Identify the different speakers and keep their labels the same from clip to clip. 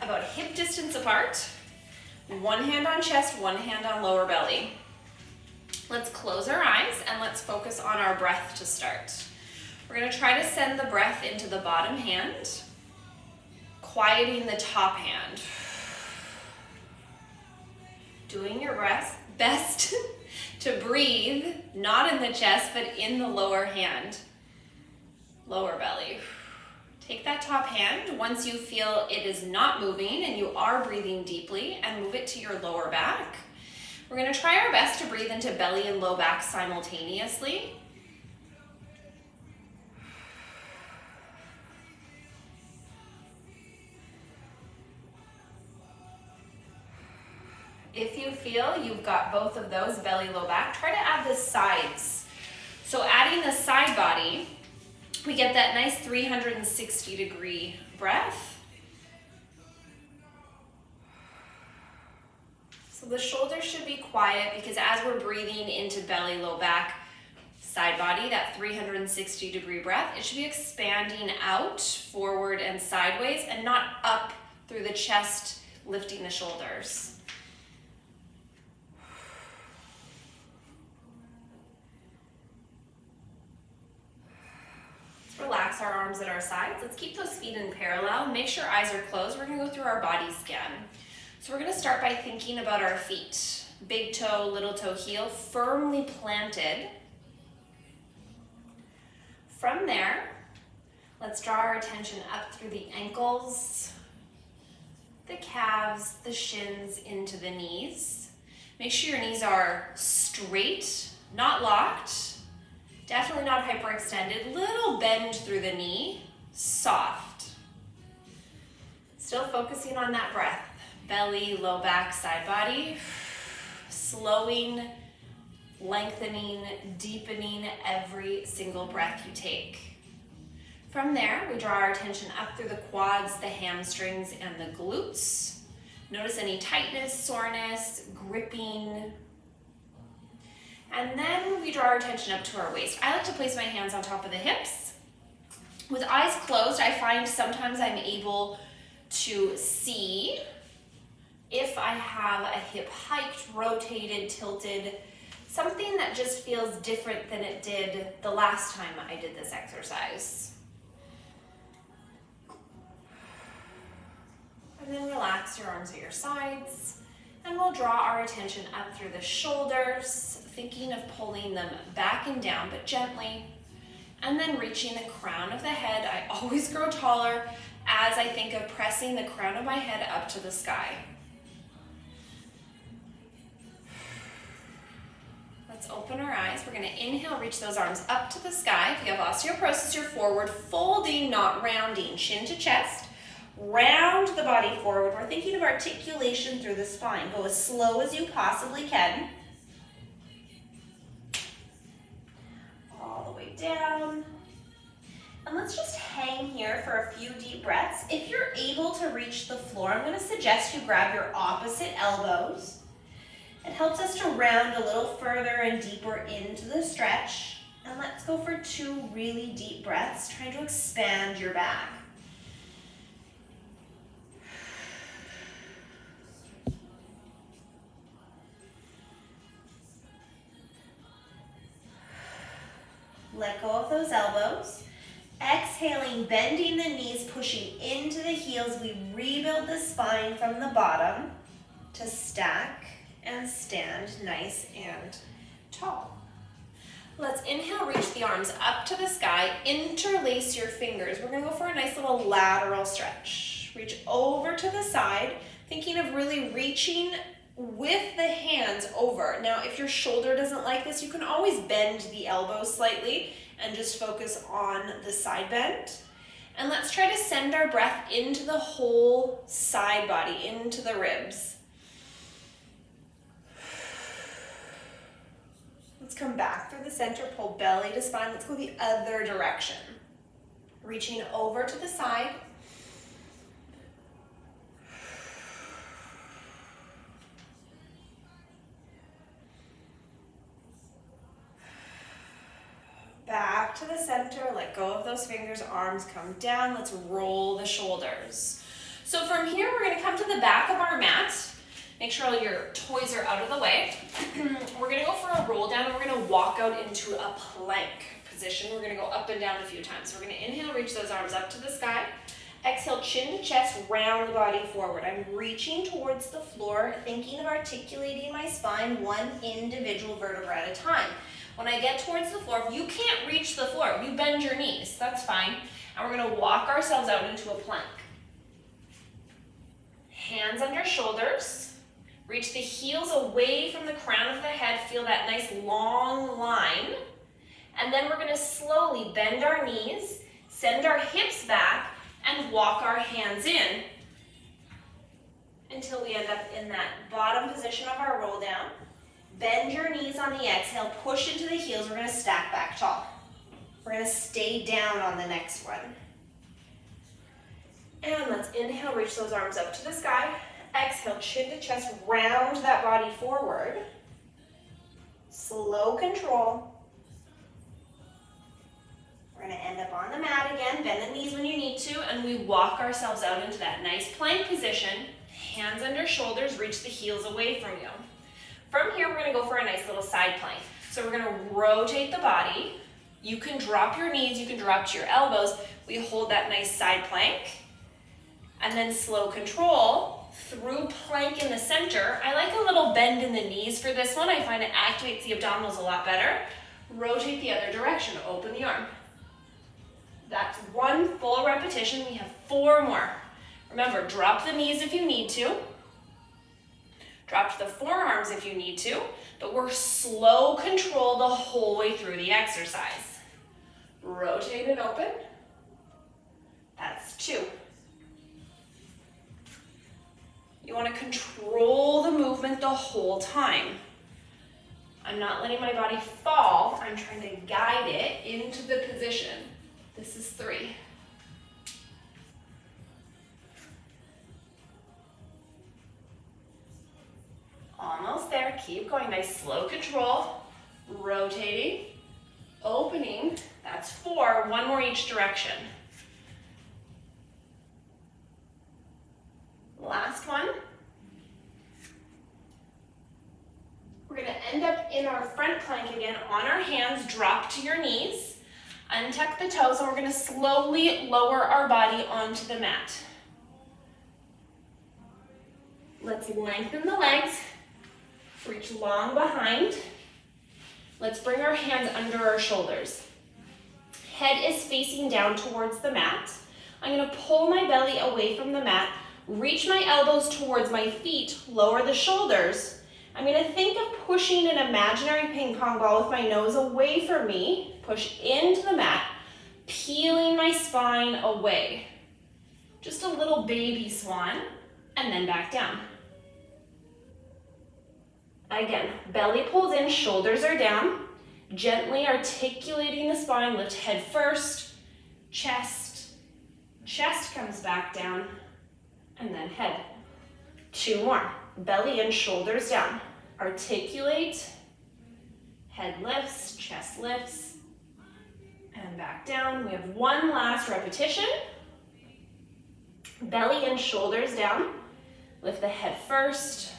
Speaker 1: about hip distance apart. One hand on chest, one hand on lower belly. Let's close our eyes and let's focus on our breath to start. We're going to try to send the breath into the bottom hand, quieting the top hand. Doing your best to breathe, not in the chest, but in the lower hand, lower belly. Take that top hand once you feel it is not moving and you are breathing deeply, and move it to your lower back. We're going to try our best to breathe into belly and low back simultaneously. If you feel you've got both of those, belly, low back, try to add the sides. So adding the side body, we get that nice 360-degree breath. So the shoulders should be quiet, because as we're breathing into belly, low back, side body, that 360-degree breath, it should be expanding out, forward and sideways, and not up through the chest, lifting the shoulders. Relax our arms at our sides. Let's keep those feet in parallel. Make sure eyes are closed. We're going to go through our body scan. So we're going to start by thinking about our feet. Big toe, little toe, heel, firmly planted. From there, let's draw our attention up through the ankles, the calves, the shins, into the knees. Make sure your knees are straight, not locked. Definitely not hyperextended. Little bend through the knee, soft. Still focusing on that breath. Belly, low back, side body. Slowing, lengthening, deepening every single breath you take. From there, we draw our attention up through the quads, the hamstrings, and the glutes. Notice any tightness, soreness, gripping. And then we draw our attention up to our waist. I like to place my hands on top of the hips. With eyes closed, I find sometimes I'm able to see if I have a hip hiked, rotated, tilted, something that just feels different than it did the last time I did this exercise. And then relax your arms at your sides. And we'll draw our attention up through the shoulders, thinking of pulling them back and down, but gently. And then reaching the crown of the head. I always grow taller as I think of pressing the crown of my head up to the sky. Let's open our eyes. We're going to inhale, reach those arms up to the sky. If you have osteoporosis, you're forward folding, not rounding. Chin to chest. Round the body forward. We're thinking of articulation through the spine. Go as slow as you possibly can. All the way down. And let's just hang here for a few deep breaths. If you're able to reach the floor, I'm going to suggest you grab your opposite elbows. It helps us to round a little further and deeper into the stretch. And let's go for 2 really deep breaths, trying to expand your back. Let go of those elbows. Exhaling, bending the knees, pushing into the heels. We rebuild the spine from the bottom to stack and stand nice and tall. Let's inhale, reach the arms up to the sky. Interlace your fingers. We're going to go for a nice little lateral stretch. Reach over to the side, thinking of really reaching with the hands over. Now, if your shoulder doesn't like this, you can always bend the elbow slightly and just focus on the side bend. And let's try to send our breath into the whole side body, into the ribs. Let's come back through the center, pull belly to spine. Let's go the other direction. Reaching over to the side. Back to the center, let go of those fingers, arms come down. Let's roll the shoulders. So from here, we're going to to the back of our mat. Make sure all your toys are out of the way. We're gonna go for a roll down and we're gonna walk out into a plank position. We're gonna go up and down a few times. So we're gonna inhale, reach those arms up to the sky. Exhale, chin to chest, round the body forward. I'm reaching towards the floor, thinking of articulating my spine one individual vertebra at a time. When I get towards the floor, if you can't reach the floor, you bend your knees, that's fine. And we're gonna walk ourselves out into a plank. Hands under shoulders. Reach the heels away from the crown of the head. Feel that nice long line. And then we're gonna slowly bend our knees, send our hips back, and walk our hands in until we end up in that bottom position of our roll down. Bend your knees on the exhale, push into the heels. We're gonna stack back tall. We're gonna stay down on the next one. And let's inhale, reach those arms up to the sky. Exhale, chin to chest, round that body forward. Slow control. We're gonna end up on the mat again, bend the knees when you need to, and we walk ourselves out into that nice plank position. Hands under shoulders, reach the heels away from you. From here, we're gonna go for a nice little side plank. So we're gonna rotate the body. You can drop your knees, you can drop to your elbows. We hold that nice side plank. And then slow control through plank in the center. I like a little bend in the knees for this one. I find it activates the abdominals a lot better. Rotate the other direction, open the arm. That's one full repetition. We have 4 more. Remember, drop the knees if you need to. Drop to the forearms if you need to, but we're slow control the whole way through the exercise. Rotate and open. That's 2. You want to control the movement the whole time. I'm not letting my body fall. I'm trying to guide it into the position. This is 3. Almost there. Keep going. Nice slow control. Rotating. Opening. That's 4. 1 more each direction. Last one. We're going to end up in our front plank again. On our hands, drop to your knees. Untuck the toes, and we're going to slowly lower our body onto the mat. Let's lengthen the legs. Reach long behind. Let's bring our hands under our shoulders. Head is facing down towards the mat. I'm going to pull my belly away from the mat, reach my elbows towards my feet, lower the shoulders. I'm going to think of pushing an imaginary ping pong ball with my nose away from me, push into the mat, peeling my spine away. Just a little baby swan, and then back down. Again, belly pulls in, shoulders are down. Gently articulating the spine, lift head first, chest comes back down, and then head. 2 more. Belly and shoulders down. Articulate, head lifts, chest lifts, and back down. We have 1 last repetition. Belly and shoulders down. Lift the head first.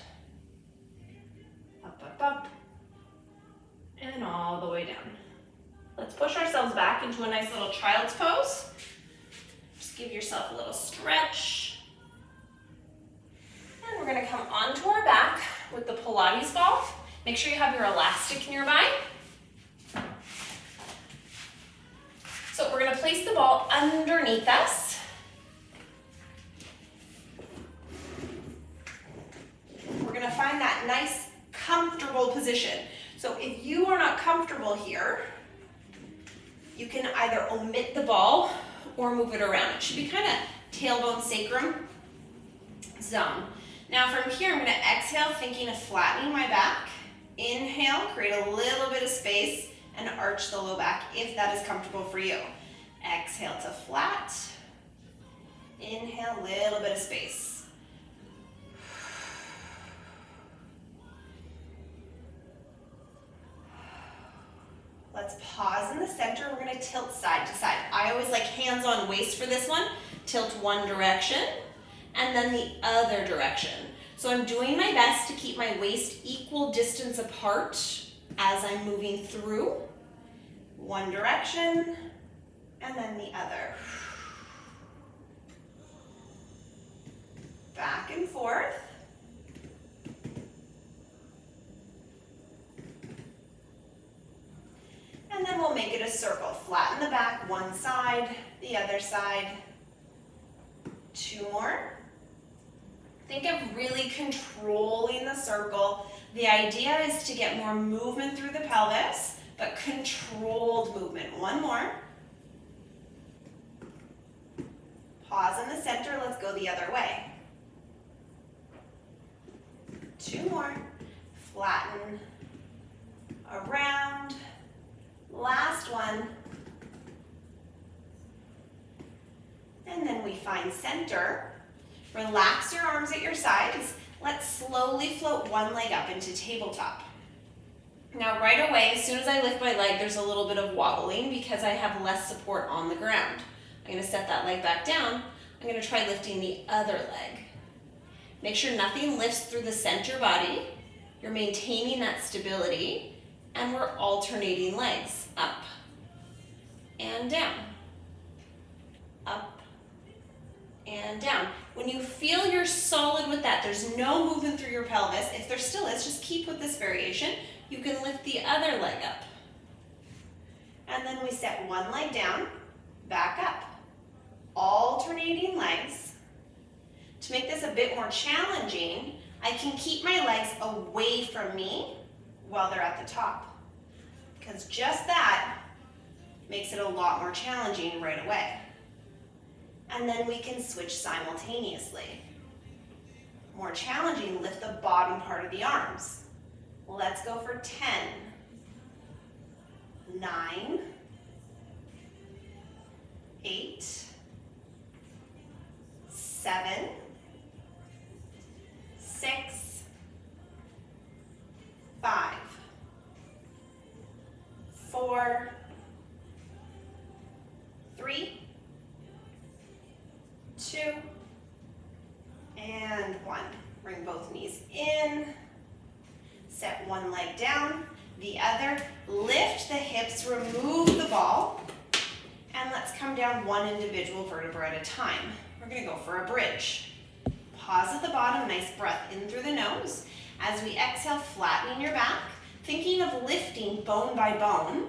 Speaker 1: Up, up, up. And all the way down. Let's push ourselves back into a nice little child's pose. Just give yourself a little stretch. And we're going to come onto our back with the Pilates ball. Make sure you have your elastic nearby. So we're going to place the ball underneath us. We're going to find that nice, comfortable position. So if you are not comfortable here, you can either omit the ball or move it around. It should be kind of tailbone sacrum zone. Now from here, I'm going to exhale, thinking of flattening my back. Inhale, create a little bit of space, and arch the low back if that is comfortable for you. Exhale to flat. Inhale, little bit of space. Let's pause in the center. We're going to tilt side to side. I always like hands on waist for this one. Tilt one direction. and then the other direction. So I'm doing my best to keep my waist equal distance apart as I'm moving through. One direction, and then the other. Back and forth. And then we'll make it a circle. Flatten the back, one side, the other side. Two more. Think of really controlling the circle. The idea is to get more movement through the pelvis, but controlled movement. One more. Pause in the center, let's go the other way. Two more. Flatten, around. Last one. And then we find center. Relax your arms at your sides. Let's slowly float one leg up into tabletop. Now right away, as soon as I lift my leg, there's a little bit of wobbling because I have less support on the ground. I'm going to set that leg back down. I'm going to try lifting the other leg. Make sure nothing lifts through the center body. You're maintaining that stability, and we're alternating legs up and down, up and down. When you feel you're solid with that, there's no movement through your pelvis. If there still is, just keep with this variation. You can lift the other leg up. And then we set one leg down, back up. Alternating legs. To make this a bit more challenging, I can keep my legs away from me while they're at the top. Because just that makes it a lot more challenging right away. And then we can switch simultaneously. More challenging, lift the bottom part of the arms. Let's go for 10, 9, 8, 7, 6, 5, 4, 3, 2, and 1. Bring both knees in. Set one leg down, the other. Lift the hips, remove the ball, and let's come down one individual vertebra at a time. We're going to go for a bridge. Pause at the bottom, nice breath in through the nose. As we exhale, flattening your back, thinking of lifting bone by bone.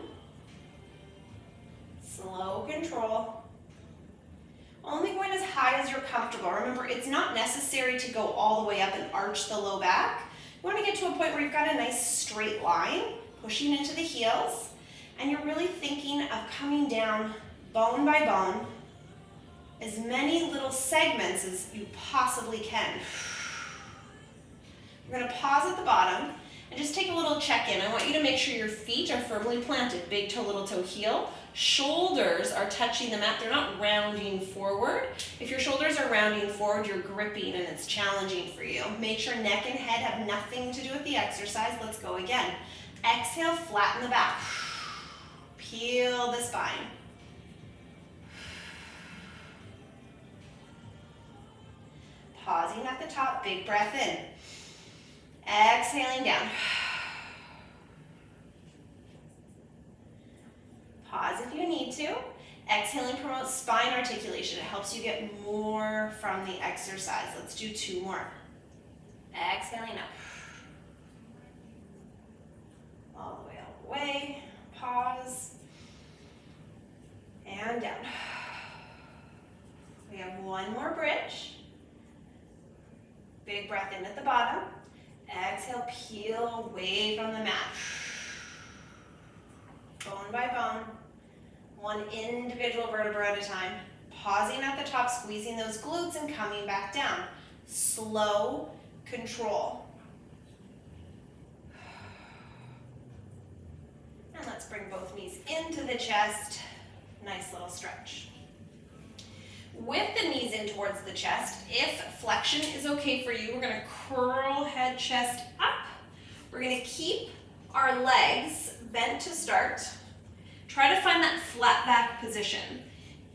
Speaker 1: Slow control. Only going as high as you're comfortable. Remember, it's not necessary to go all the way up and arch the low back. You want to get to a point where you've got a nice straight line, pushing into the heels, and you're really thinking of coming down bone by bone, as many little segments as you possibly can. We're going to pause at the bottom and just take a little check-in. I want you to make sure your feet are firmly planted, big toe, little toe, heel. Shoulders are touching the mat, they're not rounding forward. If your shoulders are rounding forward, you're gripping and it's challenging for you. Make sure neck and head have nothing to do with the exercise. Let's go again. Exhale, flatten the back. Peel the spine. Pausing at the top, big breath in. Exhaling down. Pause if you need to. Exhaling promotes spine articulation. It helps you get more from the exercise. Let's do 2 more. Exhaling up. All the way out the way. Pause. And down. We have 1 more bridge. Big breath in at the bottom. Exhale, peel away from the mat. Bone by bone. 1 individual vertebra at a time. Pausing at the top, squeezing those glutes and coming back down. Slow control. And let's bring both knees into the chest. Nice little stretch. With the knees in towards the chest, if flexion is okay for you, we're going to curl head, chest up. We're going to keep our legs bent to start. Try to find that flat back position.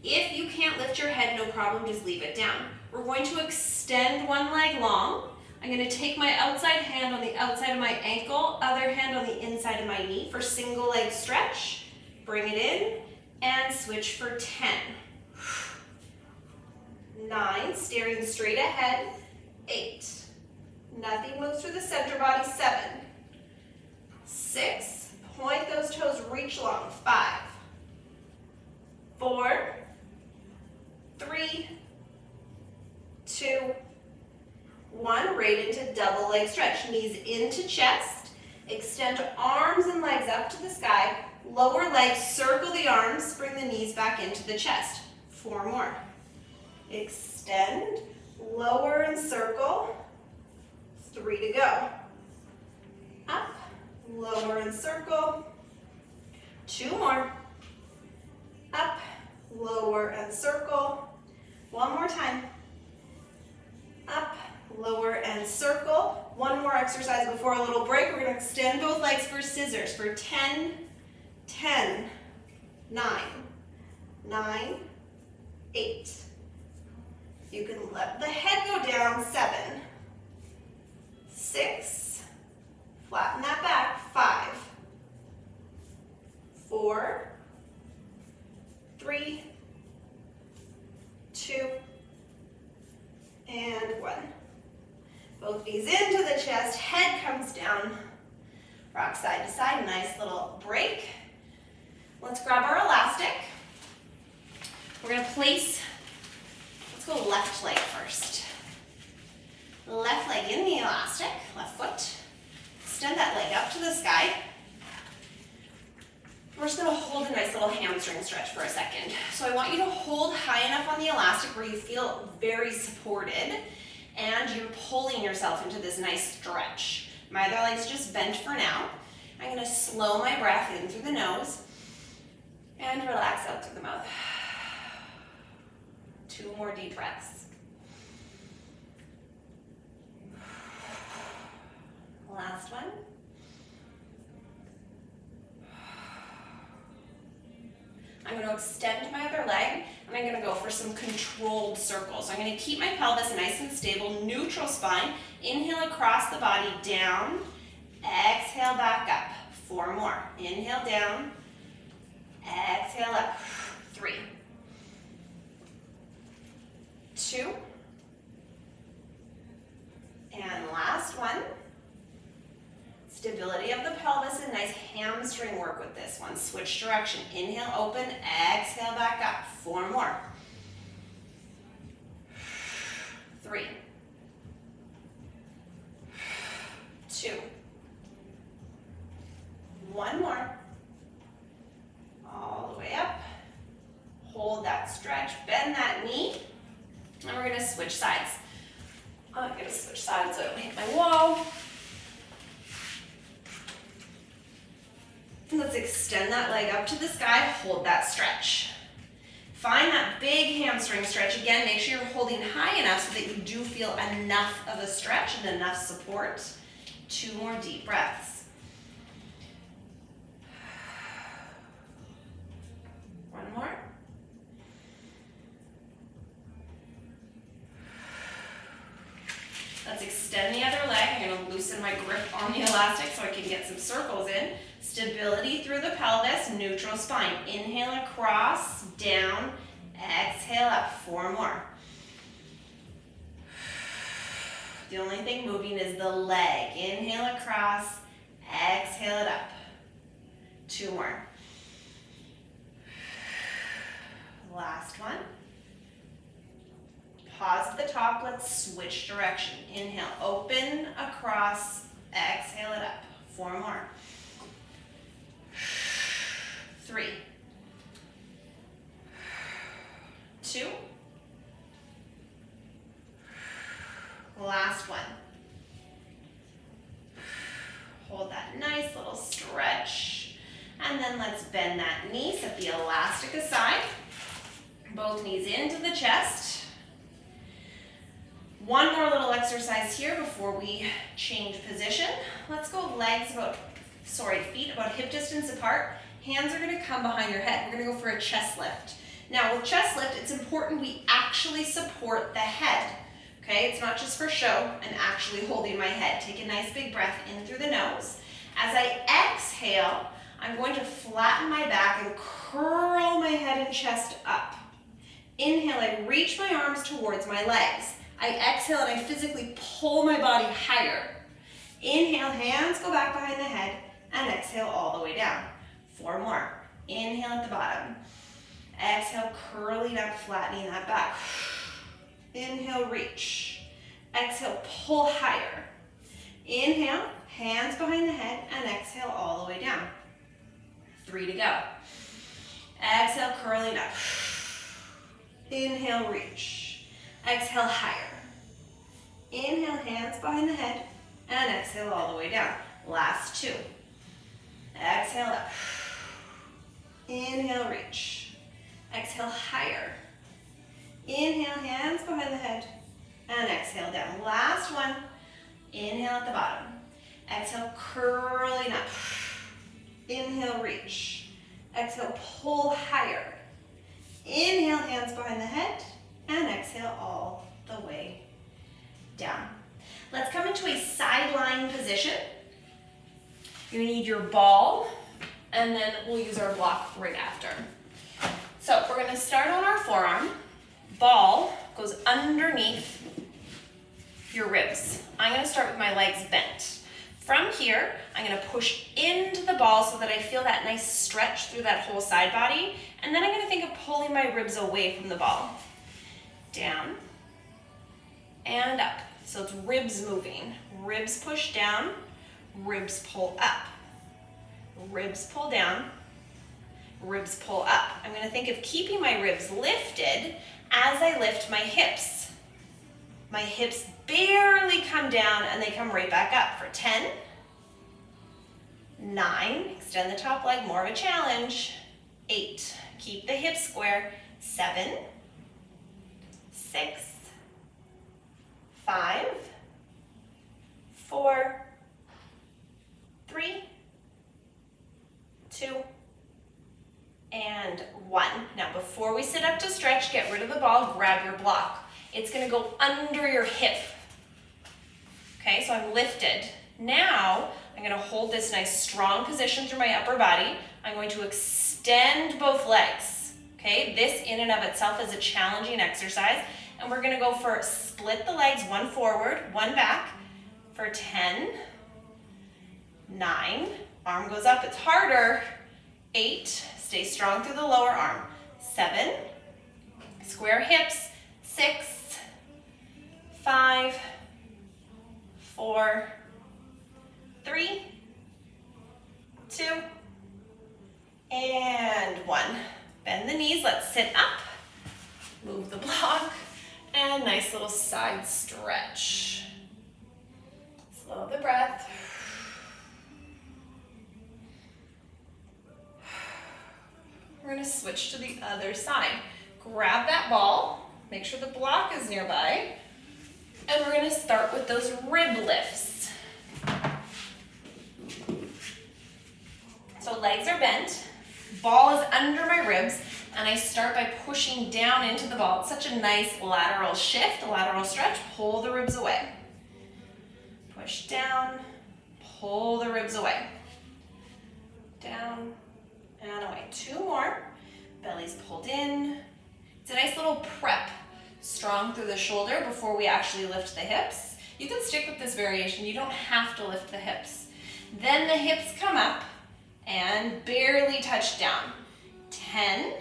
Speaker 1: If you can't lift your head, no problem, just leave it down. We're going to extend one leg long. I'm going to take my outside hand on the outside of my ankle, other hand on the inside of my knee for single leg stretch. Bring it in and switch for 10. 9, staring straight ahead. 8. Nothing moves through the center body. 7. 6. Point those toes, reach long. 5. 4. 3. 2. 1. Right into double leg stretch. Knees into chest. Extend arms and legs up to the sky. Lower legs, circle the arms. Bring the knees back into the chest. 4 more. Extend, lower and circle. 3 to go. Up, lower and circle. 2 more. Up, lower and circle. 1 more time. Up, lower and circle. 1 more exercise before a little break. We're going to extend both legs for scissors for 10, 10, 9, 9, 8. You can let the head go down. 7, 6, flatten that back. 5, 4, 3, 2, and 1. Both knees into the chest, head comes down. Rock side to side, nice little break. Let's grab our elastic. We're going to place, let's go left leg first. Left leg in the elastic, left foot. Extend that leg up to the sky. We're just going to hold a nice little hamstring stretch for a second. So I want you to hold high enough on the elastic where you feel very supported and you're pulling yourself into this nice stretch. My other leg's just bent for now. I'm going to slow my breath in through the nose and relax out through the mouth. 2 more deep breaths. Last one. I'm going to extend my other leg, and I'm going to go for some controlled circles. So I'm going to keep my pelvis nice and stable, neutral spine. Inhale across the body, down. Exhale back up. 4 more. Inhale down. Exhale up. 3. 2. And last one. Stability of the pelvis and nice hamstring work with this one. Switch direction. Inhale, open. Exhale, back up. 4 more. 3. 2. 1 more. All the way up. Hold that stretch. Bend that knee. And we're going to switch sides. I'm going to switch sides so I don't hit my wall. Let's extend that leg up to the sky, hold that stretch. Find that big hamstring stretch. Again, make sure you're holding high enough so that you do feel enough of a stretch and enough support. 2 more deep breaths. 1 more. Let's extend the other leg. I'm going to loosen my grip on the elastic so I can get some circles in. Stability through the pelvis, neutral spine. Inhale across, down, exhale up. 4 more. The only thing moving is the leg. Inhale across, exhale it up. 2 more. Last one. Pause at the top, let's switch direction. Inhale, open, across, exhale it up. 4 more. 3. 2. Last one. Hold that nice little stretch. And then let's bend that knee, set the elastic aside. Both knees into the chest. 1 more little exercise here before we change position. Let's go feet about hip distance apart. Hands are going to come behind your head. We're going to go for a chest lift. Now with chest lift, it's important we actually support the head. Okay, it's not just for show and actually holding my head. Take a nice big breath in through the nose. As I exhale, I'm going to flatten my back and curl my head and chest up. Inhale, I reach my arms towards my legs. I exhale and I physically pull my body higher. Inhale, hands go back behind the head, and exhale all the way down. 4 more. Inhale at the bottom. Exhale, curling up, flattening that back. Inhale, reach. Exhale, pull higher. Inhale, hands behind the head, and exhale all the way down. 3 to go. Exhale, curling up. Inhale, reach. Exhale, higher. Inhale, hands behind the head, and exhale all the way down. Last 2. Exhale up. Inhale, reach. Exhale, higher. Inhale, hands behind the head, and exhale down. Last one. Inhale at the bottom. Exhale, curling up. Inhale, reach. Exhale, pull higher. Inhale, hands behind the head, and exhale all the way down. Let's come into a sideline position. You need your ball, and then we'll use our block right after. So we're gonna start on our forearm. Ball goes underneath your ribs. I'm gonna start with my legs bent. From here, I'm gonna push into the ball so that I feel that nice stretch through that whole side body, and then I'm gonna think of pulling my ribs away from the ball. Down and up. So it's ribs moving. Ribs push down, ribs pull up. Ribs pull down, ribs pull up. I'm gonna think of keeping my ribs lifted as I lift my hips. My hips barely come down and they come right back up for 10, 9, extend the top leg, more of a challenge, 8, keep the hips square, 7, 6, 5, 4, 3, 2, and 1. Now before we sit up to stretch, get rid of the ball, grab your block. It's gonna go under your hip. Okay, so I'm lifted. Now, I'm gonna hold this nice strong position through my upper body. I'm going to extend both legs. Okay, this in and of itself is a challenging exercise. And we're gonna go for split the legs, 1 forward, 1 back, for 10, 9, arm goes up, it's harder, 8, stay strong through the lower arm, 7, square hips, 6, 5, 4, 3, 2, and 1. Bend the knees, let's sit up, move the block, and nice little side stretch. Slow the breath. We're gonna switch to the other side. Grab that ball, make sure the block is nearby, and we're gonna start with those rib lifts. So legs are bent, ball is under my ribs, and I start by pushing down into the ball. It's such a nice lateral shift, a lateral stretch. Pull the ribs away. Push down, pull the ribs away. Down and away. 2 more. Belly's pulled in. It's a nice little prep. Strong through the shoulder before we actually lift the hips. You can stick with this variation. You don't have to lift the hips. Then the hips come up and barely touch down. 10,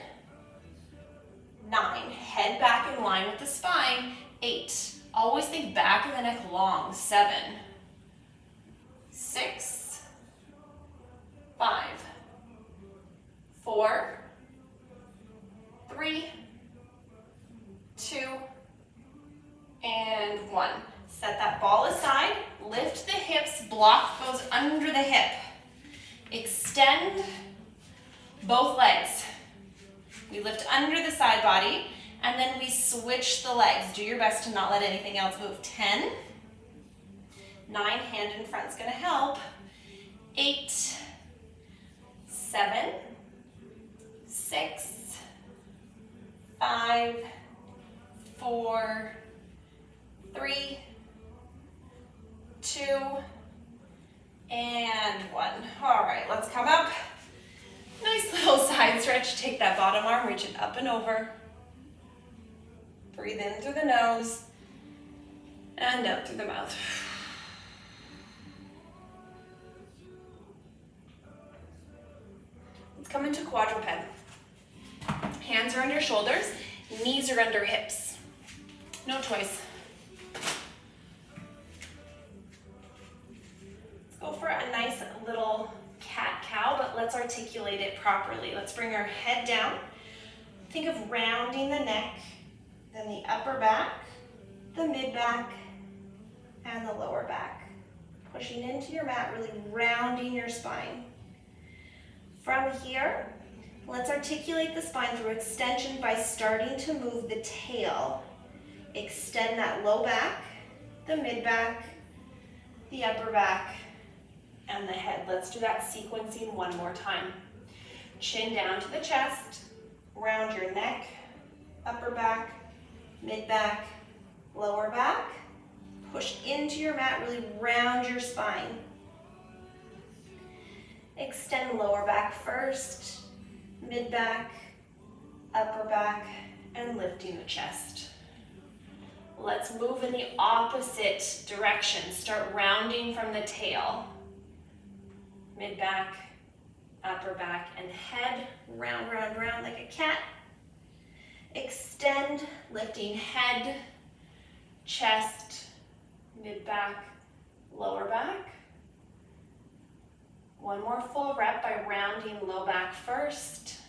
Speaker 1: 9, head back in line with the spine. 8, always think back of the neck long. 7, 6, 5, 4, 3, 2, and 1. Set that ball aside, lift the hips, block goes under the hip. Extend both legs. We lift under the side body, and then we switch the legs. Do your best to not let anything else move. 10, 9, hand in front is gonna help. 8, 7, 6, 5, 4, 3, 2, and 1. All right, let's come up. Nice little side stretch. Take that bottom arm, reach it up and over. Breathe in through the nose and out through the mouth. Let's come into quadruped. Hands are under shoulders, knees are under hips. No choice. Let's go for a nice little cat-cow, but let's articulate it properly. Let's bring our head down. Think of rounding the neck, then the upper back, the mid-back, and the lower back. Pushing into your mat, really rounding your spine. From here, let's articulate the spine through extension by starting to move the tail. Extend that low back, the mid-back, the upper back, and the head. Let's do that sequencing one more time. Chin down to the chest, round your neck, upper back, mid-back, lower back. Push into your mat, really round your spine. Extend lower back first, mid-back, upper back, and lifting the chest. Let's move in the opposite direction. Start rounding from the tail. Mid-back, upper back, and head. Round, round, round like a cat. Extend, lifting head, chest, mid-back, lower back. One more full rep by rounding low back first,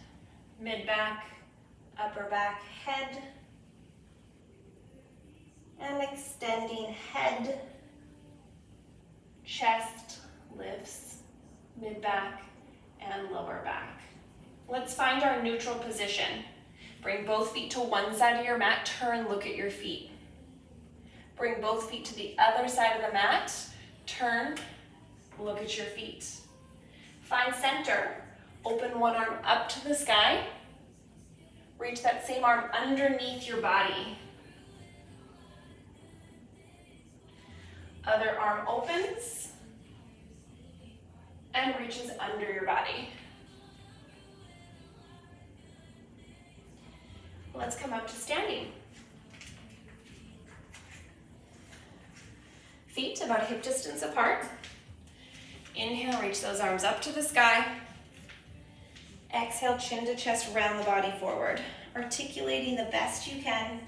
Speaker 1: mid-back, upper back, head, and extending head, chest, lifts, mid-back, and lower back. Let's find our neutral position. Bring both feet to one side of your mat, turn, look at your feet. Bring both feet to the other side of the mat, turn, look at your feet. Find center, open one arm up to the sky, reach that same arm underneath your body. Other arm opens and reaches under your body. Let's come up to standing. Feet about hip distance apart. Inhale, reach those arms up to the sky. Exhale, chin to chest, round the body forward. Articulating the best you can,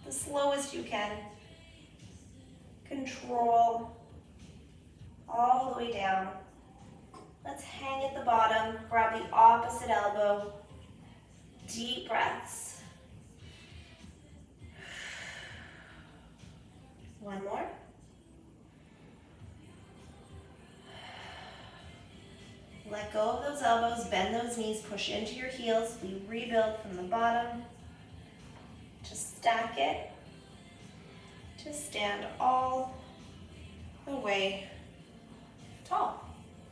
Speaker 1: the slowest you can. Control all the way down. Let's hang at the bottom, grab the opposite elbow. Deep breaths. One more. Let go of those elbows, bend those knees, push into your heels. We rebuild from the bottom to stack it, to stand all the way tall.